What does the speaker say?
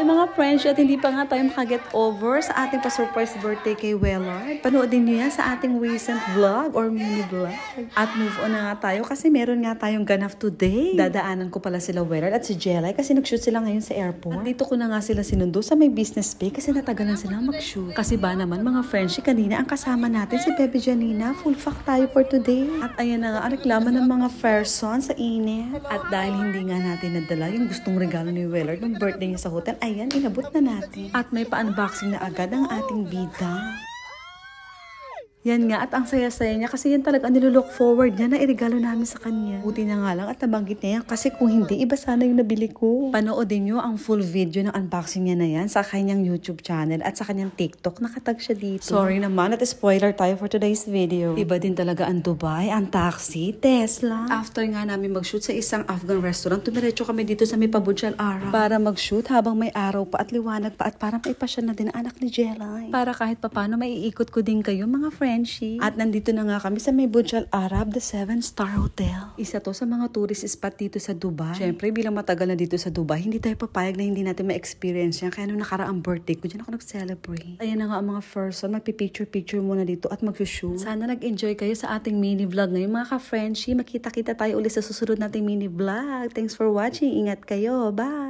mga friends, at hindi pa nga tayo makaget over sa ating pa-surprise birthday kay Wellard. Panoodin niyo yan sa ating recent vlog or mini vlog. At move on na nga tayo kasi meron nga tayong ganap today. Dadaanan ko pala sila Wellard at si Jelay kasi nag-shoot sila ngayon sa airport. At dito ko na nga sila sinundo sa may business bay kasi natagalan sila mag-shoot. Kasi ba naman mga friends, kanina ang kasama natin si Bebe Janina. Full fact tayo for today. At ayan na nga ang reklamo ng mga person sa init. At dahil hindi nga natin nadala yung gustong regalo ni Wellard ng birthday niya sa hotel, ayan, inabot na natin. At may pa-unboxing na agad ang ating bida. Yan nga, at ang saya-saya niya kasi yan talaga ang nilook forward niya na iregalo namin sa kanya. Buti na nga lang at nabanggit niya yan kasi kung hindi, iba sana yung nabili ko. Panoodin niyo ang full video ng unboxing niya na yan sa kanyang YouTube channel at sa kanyang TikTok. Nakatag siya dito. Sorry naman at spoiler tayo for today's video. Iba din talaga ang Dubai, ang taxi, Tesla. After nga namin mag-shoot sa isang Afghan restaurant, tumiretso kami dito sa may Pabuchal Arab para mag-shoot habang may araw pa at liwanag pa at para maipasya na din ang anak ni Jelay. Para kahit papano maiikot ko din kayo mga friendship. At nandito na nga kami sa may Burj Al Arab, the 7-star hotel. Isa to sa mga tourist spot dito sa Dubai. Syempre, bilang matagal na dito sa Dubai, hindi tayo papayag na hindi natin ma-experience yan. Kaya nung nakaraang birthday ko, dyan ako nag-celebrate. Ayan na nga ang mga person, magpipicture-picture muna dito at mag-shoot. Sana nag-enjoy kayo sa ating mini vlog ngayon mga ka-Frenchie. Makita-kita tayo ulit sa susunod nating mini vlog. Thanks for watching. Ingat kayo. Bye!